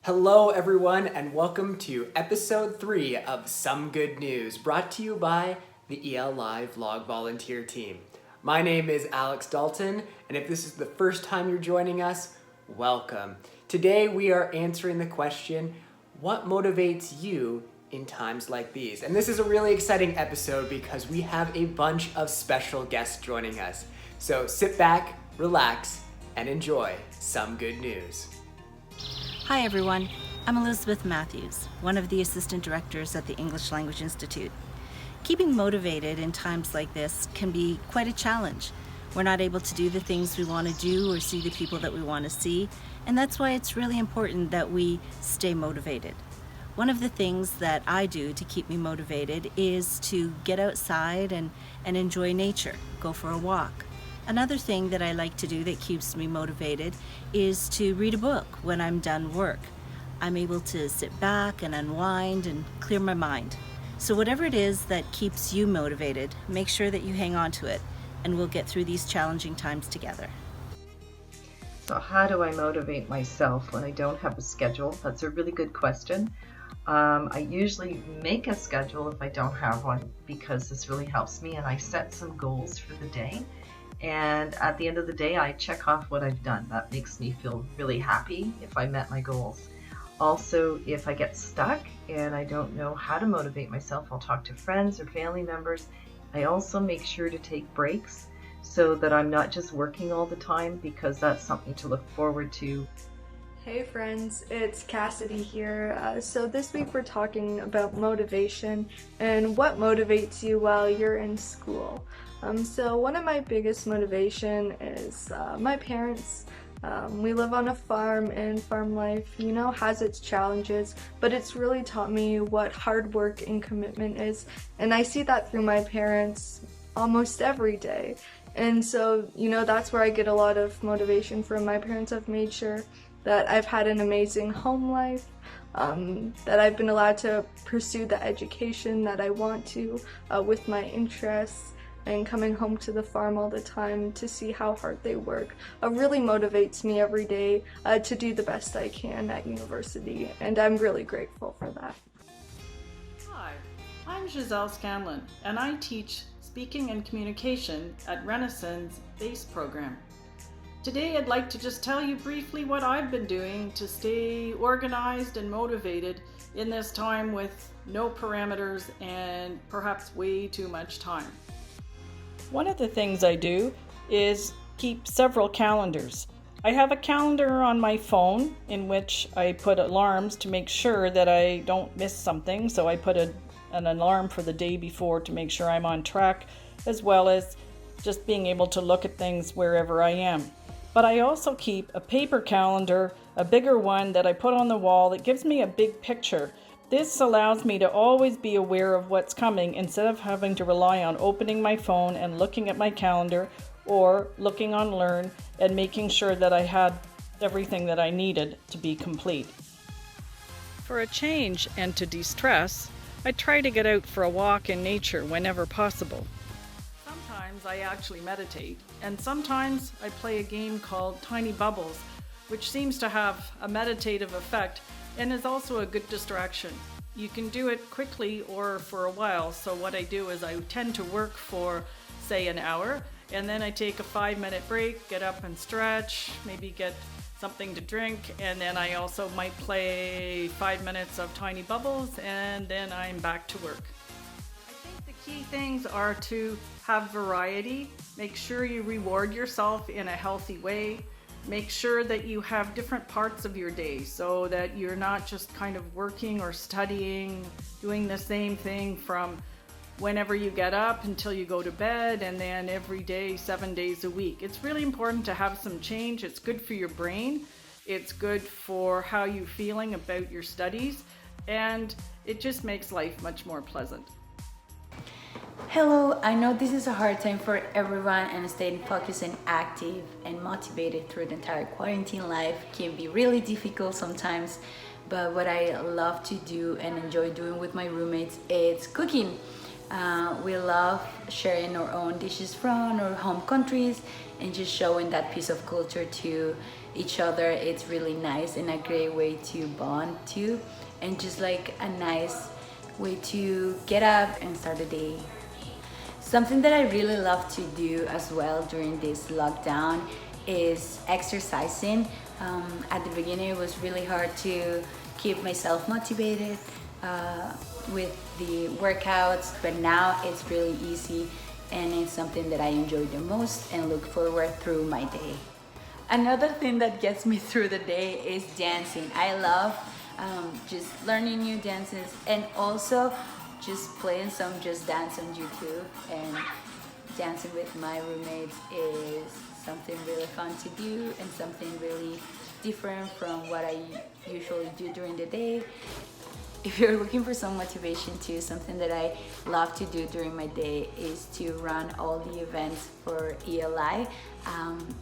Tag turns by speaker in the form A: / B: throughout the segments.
A: Hello, everyone, and welcome to episode 3 of Some Good News, brought to you by the ELI Vlog Volunteer Team. My name is Alex Dalton, and if this is the first time you're joining us, welcome. Today we are answering the question, what motivates you in times like these? And this is a really exciting episode because we have a bunch of special guests joining us. So sit back, relax, and enjoy Some Good News.
B: Hi everyone, I'm Elizabeth Matthews, one of the assistant directors at the English Language Institute. Keeping motivated in times like this can be quite a challenge. We're not able to do the things we want to do or see the people that we want to see, and that's why it's really important that we stay motivated. One of the things that I do to keep me motivated is to get outside and enjoy nature, go for a walk. Another thing that I like to do that keeps me motivated is to read a book when I'm done work. I'm able to sit back and unwind and clear my mind. So whatever it is that keeps you motivated, make sure that you hang on to it, and we'll get through these challenging times together.
C: So how do I motivate myself when I don't have a schedule? That's a really good question. I usually make a schedule if I don't have one because this really helps me, and I set some goals for the day. And at the end of the day, I check off what I've done. That makes me feel really happy if I met my goals. Also, if I get stuck and I don't know how to motivate myself, I'll talk to friends or family members. I also make sure to take breaks so that I'm not just working all the time, because that's something to look forward to.
D: Hey friends, it's Cassidy here. So this week we're talking about motivation and what motivates you while you're in school. So one of my biggest motivation is my parents. We live on a farm, and farm life, has its challenges, but it's really taught me what hard work and commitment is, and I see that through my parents almost every day. And so, that's where I get a lot of motivation from. My parents have made sure that I've had an amazing home life, that I've been allowed to pursue the education that I want to with my interests, and coming home to the farm all the time to see how hard they work really motivates me every day to do the best I can at university, and I'm really grateful for that.
E: Hi, I'm Giselle Scanlon, and I teach speaking and communication at Renaissance Base Program. Today I'd like to just tell you briefly what I've been doing to stay organized and motivated in this time with no parameters and perhaps way too much time. One of the things I do is keep several calendars. I have a calendar on my phone in which I put alarms to make sure that I don't miss something. So I put an alarm for the day before to make sure I'm on track, as well as just being able to look at things wherever I am. But I also keep a paper calendar, a bigger one that I put on the wall that gives me a big picture. This allows me to always be aware of what's coming instead of having to rely on opening my phone and looking at my calendar or looking on Learn and making sure that I had everything that I needed to be complete. For a change and to de-stress, I try to get out for a walk in nature whenever possible. Sometimes I actually meditate, and sometimes I play a game called Tiny Bubbles, which seems to have a meditative effect and is also a good distraction. You can do it quickly or for a while. So what I do is I tend to work for, say, an hour, and then I take a 5-minute break, get up and stretch, maybe get something to drink, and then I also might play 5 minutes of Tiny Bubbles, and then I'm back to work. I think the key things are to have variety, make sure you reward yourself in a healthy way. Make sure that you have different parts of your day so that you're not just kind of working or studying, doing the same thing from whenever you get up until you go to bed, and then every day, 7 days a week. It's really important to have some change. It's good for your brain. It's good for how you're feeling about your studies, and it just makes life much more pleasant.
F: Hello, I know this is a hard time for everyone, and staying focused and active and motivated through the entire quarantine life can be really difficult sometimes, but what I love to do and enjoy doing with my roommates is cooking. We love sharing our own dishes from our home countries and just showing that piece of culture to each other. It's really nice and a great way to bond too, and just like a nice way to get up and start the day. Something that I really love to do as well during this lockdown is exercising. At the beginning it was really hard to keep myself motivated with the workouts, but now it's really easy and it's something that I enjoy the most and look forward through my day. Another thing that gets me through the day is dancing. I love just learning new dances and also just playing some Just Dance on YouTube, and dancing with my roommates is something really fun to do and something really different from what I usually do during the day. If you're looking for some motivation too, something that I love to do during my day is to run all the events for ELI.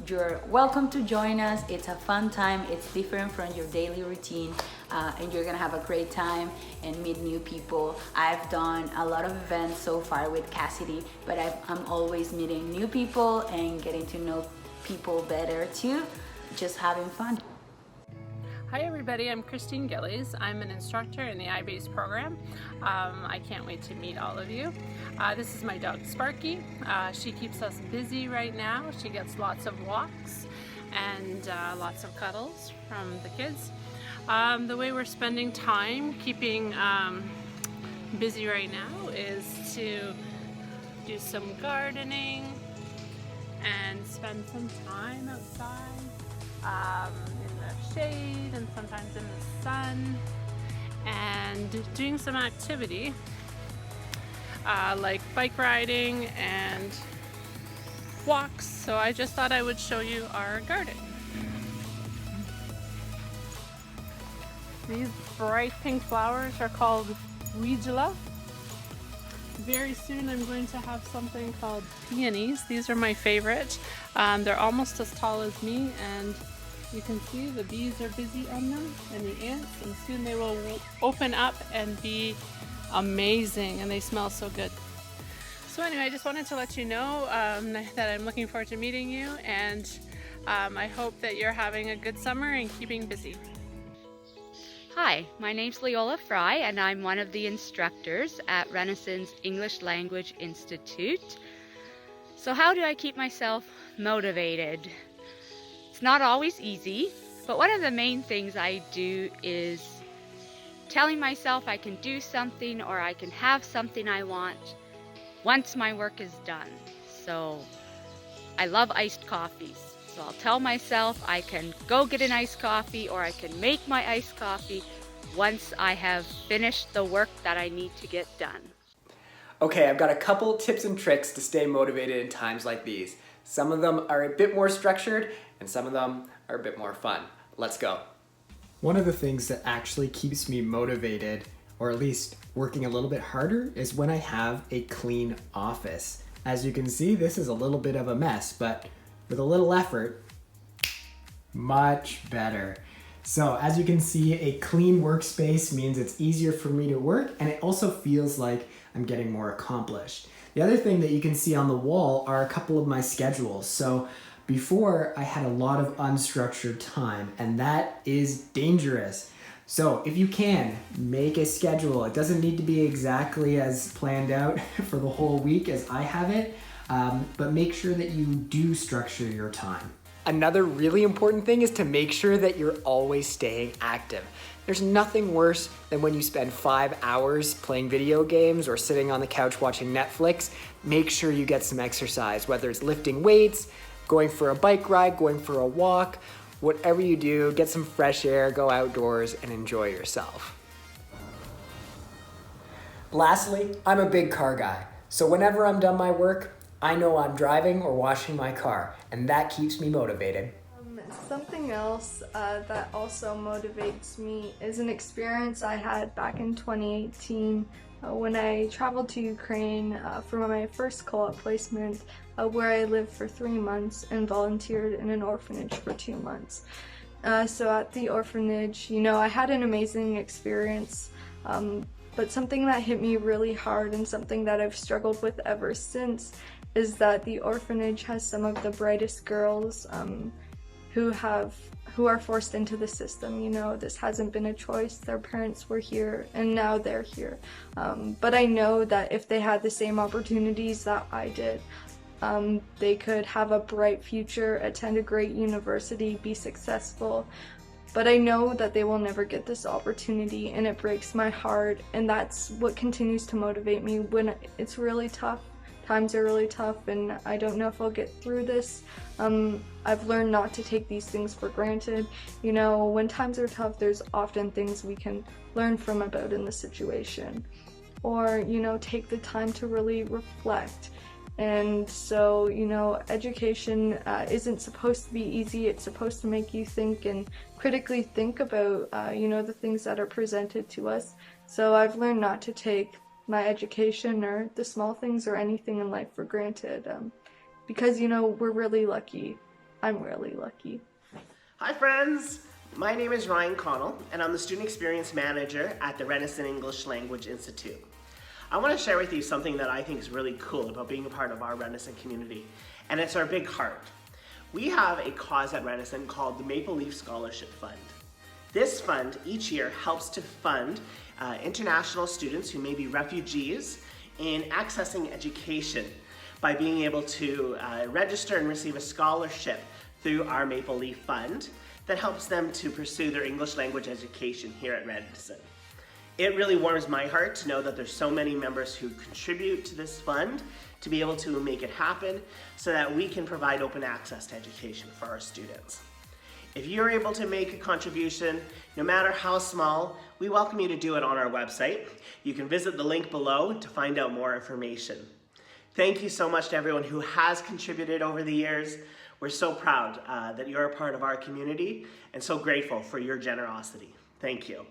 F: You're welcome to join us. It's a fun time. It's different from your daily routine, and you're gonna have a great time and meet new people. I've done a lot of events so far with Cassidy, but I'm always meeting new people and getting to know people better too, just having fun.
G: Hi everybody, I'm Christine Gillies. I'm an instructor in the I-BASE program. I can't wait to meet all of you. This is my dog Sparky. She keeps us busy right now. She gets lots of walks and lots of cuddles from the kids. The way we're spending time keeping busy right now is to do some gardening and spend some time outside. In the shade and sometimes in the sun, and doing some activity like bike riding and walks. So I just thought I would show you our garden. These bright pink flowers are called Weigela. Very soon I'm going to have something called peonies. These are my favorite. They're almost as tall as me, and you can see the bees are busy on them and the ants, and soon they will open up and be amazing, and they smell so good. So anyway, I just wanted to let you know that I'm looking forward to meeting you, and I hope that you're having a good summer and keeping busy.
H: Hi, my name's Leola Frye, and I'm one of the instructors at Renaissance English Language Institute. So how do I keep myself motivated? It's not always easy, but one of the main things I do is telling myself I can do something or I can have something I want once my work is done. So I love iced coffees. So I'll tell myself I can go get an iced coffee or I can make my iced coffee once I have finished the work that I need to get done.
A: Okay, I've got a couple tips and tricks to stay motivated in times like these. Some of them are a bit more structured and some of them are a bit more fun. Let's go. One of the things that actually keeps me motivated, or at least working a little bit harder, is when I have a clean office. As you can see, this is a little bit of a mess, but with a little effort, much better. So as you can see, a clean workspace means it's easier for me to work, and it also feels like I'm getting more accomplished. The other thing that you can see on the wall are a couple of my schedules. So before, I had a lot of unstructured time, and that is dangerous. So if you can, make a schedule. It doesn't need to be exactly as planned out for the whole week as I have it, but make sure that you do structure your time. Another really important thing is to make sure that you're always staying active. There's nothing worse than when you spend 5 hours playing video games or sitting on the couch watching Netflix. Make sure you get some exercise, whether it's lifting weights, going for a bike ride, going for a walk, whatever you do, get some fresh air, go outdoors and enjoy yourself. Lastly, I'm a big car guy. So whenever I'm done my work, I know I'm driving or washing my car, and that keeps me motivated.
D: Something else that also motivates me is an experience I had back in 2018 when I traveled to Ukraine for my first co-op placement, where I lived for 3 months and volunteered in an orphanage for 2 months. So at the orphanage, I had an amazing experience. But something that hit me really hard and something that I've struggled with ever since is that the orphanage has some of the brightest girls who are forced into the system. You know, this hasn't been a choice. Their parents were here and now they're here. But I know that if they had the same opportunities that I did, they could have a bright future, attend a great university, be successful. But I know that they will never get this opportunity, and it breaks my heart, and that's what continues to motivate me when it's really tough. Times are really tough, and I don't know if I'll get through this. I've learned not to take these things for granted. You know, when times are tough, there's often things we can learn from about in the situation. Or, you know, take the time to really reflect. And so, you know, education isn't supposed to be easy. It's supposed to make you think and critically think about, you know, the things that are presented to us. So I've learned not to take my education or the small things or anything in life for granted, because, you know, we're really lucky. I'm really lucky.
I: Hi friends, my name is Ryan Connell and I'm the Student Experience Manager at the Renison English Language Institute. I want to share with you something that I think is really cool about being a part of our Renison community, and it's our big heart. We have a cause at Renison called the Maple Leaf Scholarship Fund. This fund each year helps to fund international students who may be refugees in accessing education by being able to register and receive a scholarship through our Maple Leaf Fund that helps them to pursue their English language education here at Renison. It really warms my heart to know that there's so many members who contribute to this fund to be able to make it happen so that we can provide open access to education for our students. If you're able to make a contribution, no matter how small, we welcome you to do it on our website. You can visit the link below to find out more information. Thank you so much to everyone who has contributed over the years. We're so proud that you're a part of our community and so grateful for your generosity. Thank you.